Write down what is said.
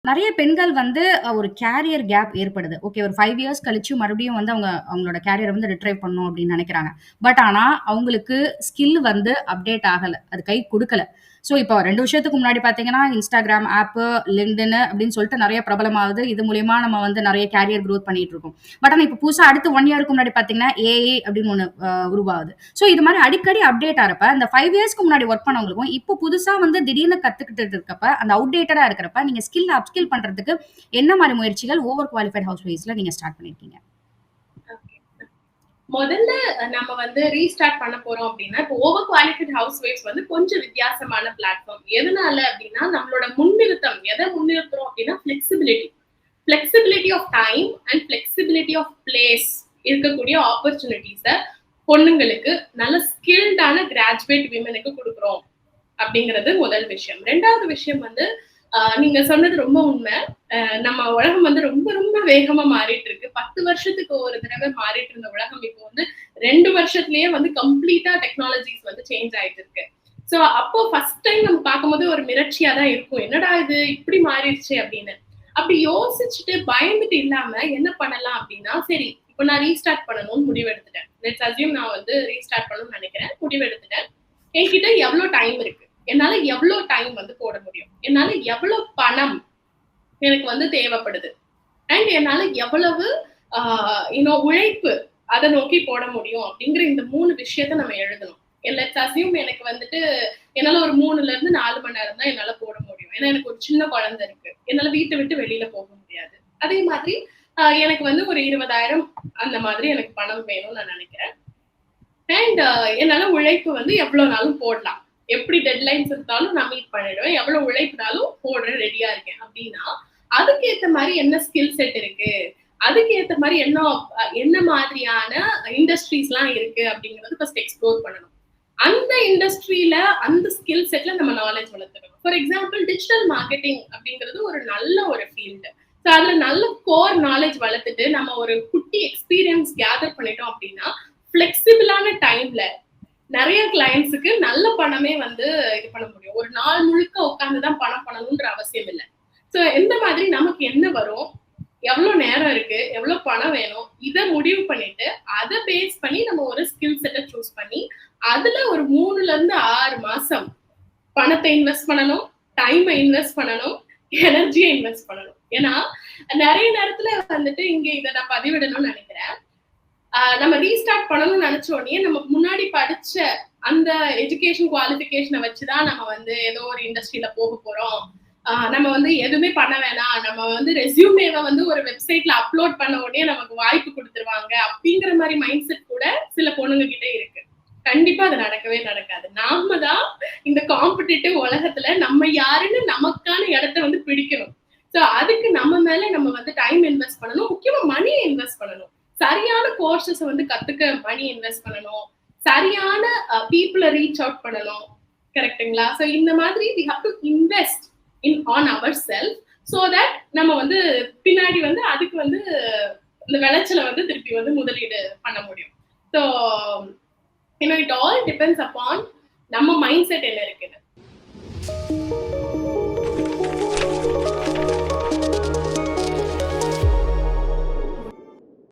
நெறைய பெண்கள் வந்து ஒரு கேரியர் கேப் ஏற்படுது. ஓகே ஒரு 5 இயர்ஸ் கழிச்சு மறுபடியும் வந்து அவங்களோட கேரியர வந்து ரிட்ரைவ் பண்ணணும் அப்படின்னு நெனைக்கிறாங்க. பட் ஆனா அவங்களுக்கு ஸ்கில் வந்து அப்டேட் ஆகல. அது கை குடுக்கல. ஸோ இப்போ 2 வருஷத்துக்கு முன்னாடி பார்த்தீங்கன்னா, Instagram ஆப்பு, LinkedIn அப்படின்னு சொல்லிட்டு நெறைய பிரபலமாகுது. இது மூலியமா நம்ம வந்து நெறைய கேரியர் குரோத் பண்ணிட்டு இருக்கோம். பட் ஆனா இப்ப புதுசா அடுத்து 1 இயர்க்கு முன்னாடி பார்த்தீங்கன்னா, ஏஐ அப்படின்னு ஒண்ணு உருவாகுது. ஸோ இது மாரி அடிக்கடி அப்டேட் ஆறப்ப, அந்த 5 இயர்ஸ்க்கு முன்னாடி ஒர்க் பண்ணவங்களுக்கும், இப்போ புதுசா வந்து திடீர்னு கத்துக்கிட்டு இருக்கப்ப, அந்த அவுட்டேட்டடா இருக்கிறப்ப, நீங்க அப்ஸ்கில் பண்றதுக்கு என்ன மாரி முயற்சிகள் ஓவர் குவாலிஃபைட் ஹவுஸ் வைஸ்ல நீங்க ஸ்டார்ட் பண்ணியிருக்கீங்க? முதல்ல நம்ம வந்து ரீஸ்டார்ட் பண்ண போறோம் அப்படின்னா, இப்போ ஓவர் குவாலிஃபைட் ஹவுஸ் ஒய்ஃப்ஸ் வந்து கொஞ்சம் வித்தியாசமான பிளாட்ஃபார்ம். எதனால அப்படின்னா, நம்மளோட முன்னிறுத்தம் எதை முன்னிறுத்துறோம் அப்படின்னா flexibility of time and flexibility of place இருக்கக்கூடிய ஆப்பர்ச்சுனிட்டிஸை பொண்ணுங்களுக்கு நல்ல ஸ்கில்டான கிராஜுவேட் விமனுக்கு கொடுக்குறோம் அப்படிங்கிறது முதல் விஷயம். ரெண்டாவது விஷயம் வந்து நீங்க சொன்னது ரொம்ப உண்மை. நம்ம உலகம் வந்து ரொம்ப ரொம்ப வேகமா மாறிட்டு இருக்கு. 10 வருஷத்துக்கு ஒரு தடவை மாறிட்டு இருந்த உலகம் இப்போ வந்து 2 வருஷத்துலயே வந்து கம்ப்ளீட்டா டெக்னாலஜிஸ் வந்து சேஞ்ச் ஆயிட்டு இருக்கு. சோ அப்போ ஃபர்ஸ்ட் டைம் நம்ம பார்க்கும்போது ஒரு மிரட்சியா தான் இருக்கும். என்னடா இது இப்படி மாறிடுச்சு அப்படின்னு. அப்படி யோசிச்சுட்டு பயந்துட்டு இல்லாம என்ன பண்ணலாம் அப்படின்னா, சரி இப்போ நான் ரீஸ்டார்ட் பண்ணணும்னு முடிவெடுத்துட்டேன். லெட்ஸ் அஸ்யூம் நான் வந்து ரீஸ்டார்ட் பண்ணணும்னு நினைக்கிறேன். முடிவெடுத்துட்டேன். என்கிட்ட எவ்வளவு டைம் இருக்கு? என்னால எவ்வளவு டைம் வந்து போட முடியும்? என்னால எவ்வளவு பணம் எனக்கு வந்து தேவைப்படுது? அண்ட் என்னால எவ்வளவு உழைப்பு அதை நோக்கி போட முடியும் அப்படிங்கிற இந்த 3 விஷயத்த நம்ம எழுதணும். லெட்ஸ் அஸ்யூம் எனக்கு வந்துட்டு என்னால ஒரு 3ல இருந்து 4 மணி நேரம் தான் என்னால போட முடியும். ஏன்னா எனக்கு ஒரு சின்ன குழந்தை இருக்கு. என்னால வீட்டை விட்டு வெளியில போக முடியாது. அதே மாதிரி எனக்கு வந்து ஒரு 20,000 அந்த மாதிரி எனக்கு பணம் வேணும்னு நான் நினைக்கிறேன். அண்ட் என்னால உழைப்பு வந்து எவ்வளவு நாளும் போடலாம். எப்படி டெட்லைன்ஸ் இருந்தாலும் நான் மீட் பண்ணிடுவேன். எவ்வளவு உழைப்புனாலும் போடுற ரெடியா இருக்கேன் அப்படின்னா, அதுக்கு ஏத்த மாதிரி என்ன ஸ்கில் செட் இருக்கு, அதுக்கு ஏத்த மாதிரி என்ன மாதிரியான இண்டஸ்ட்ரீஸ் எல்லாம் இருக்கு அப்படிங்கறது ஃபர்ஸ்ட் எக்ஸ்ப்ளோர் பண்ணணும். அந்த இண்டஸ்ட்ரியில அந்த ஸ்கில் செட்ல நம்ம நாலேஜ் வளர்த்துக்கணும். ஃபார் எக்ஸாம்பிள் டிஜிட்டல் மார்க்கெட்டிங் அப்படிங்கிறது ஒரு நல்ல ஒரு ஃபீல்டு. ஸோ அதுல நல்ல கோர் நாலேஜ் வளர்த்துட்டு நம்ம ஒரு குட்டி எக்ஸ்பீரியன்ஸ் கேதர் பண்ணிட்டோம் அப்படின்னா, ஃபிளெக்சிபிளான டைம்ல நிறைய கிளைண்ட்ஸுக்கு நல்ல பணமே வந்து இது பண்ண முடியும். ஒரு நாள் முழுக்க உட்கார்ந்துதான் பணம் பண்ணணும்ன்ற அவசியம் இல்லை. சோ எந்த மாதிரி நமக்கு என்ன வரும், எவ்வளவு நேரம் இருக்கு, எவ்வளவு பணம் வேணும், இதை முடிவு பண்ணிட்டு அதை பேஸ் பண்ணி நம்ம ஒரு ஸ்கில் செட்டை சூஸ் பண்ணி அதுல ஒரு 3ல இருந்து 6 மாசம் பணத்தை இன்வெஸ்ட் பண்ணணும், டைமை இன்வெஸ்ட் பண்ணணும், எனர்ஜியை இன்வெஸ்ட் பண்ணணும். ஏன்னா நிறைய நேரத்துல வந்துட்டு இங்க இதை நான் பதிவிடணும்னு நினைக்கிறேன். நம்ம ரீஸ்டார்ட் பண்ணணும்னு நினைச்ச உடனே நம்ம முன்னாடி படிச்ச அந்த எஜுகேஷன் குவாலிஃபிகேஷனை வச்சுதான் நம்ம வந்து ஏதோ ஒரு இண்டஸ்ட்ரியில போக போறோம், நம்ம வந்து எதுவுமே பண்ண வேணாம், நம்ம வந்து ரெஸ்யூமேவை வந்து ஒரு வெப்சைட்ல அப்லோட் பண்ண உடனே நமக்கு வாய்ப்பு கொடுத்துருவாங்க அப்படிங்கிற மாதிரி மைண்ட் செட் கூட சில பொண்ணுங்க கிட்ட இருக்கு. கண்டிப்பா அது நடக்கவே நடக்காது. நாம தான் இந்த காம்படிட்டிவ் உலகத்துல நம்ம யாருன்னு நமக்கான இடத்த வந்து பிடிக்கணும். சோ அதுக்கு நம்ம மேல நம்ம வந்து டைம் இன்வெஸ்ட் பண்ணணும், முக்கியமா மணியை இன்வெஸ்ட் பண்ணணும். சரியான கோர்சஸ் வந்து கத்துக்க மணி இன்வெஸ்ட் பண்ணணும், சரியான பீப்புளை ரீச் அவுட் பண்ணணும். கரெக்டுங்களா? சோ இந்த மாதிரி we have to invest on ourselves so that நம்ம வந்து பின்னாடி வந்து அதுக்கு வந்து இந்த விளைச்சலை வந்து திருப்பி வந்து முதலீடு பண்ண முடியும். So it all depends upon நம்ம மைண்ட் செட் என்ன இருக்குன்னு.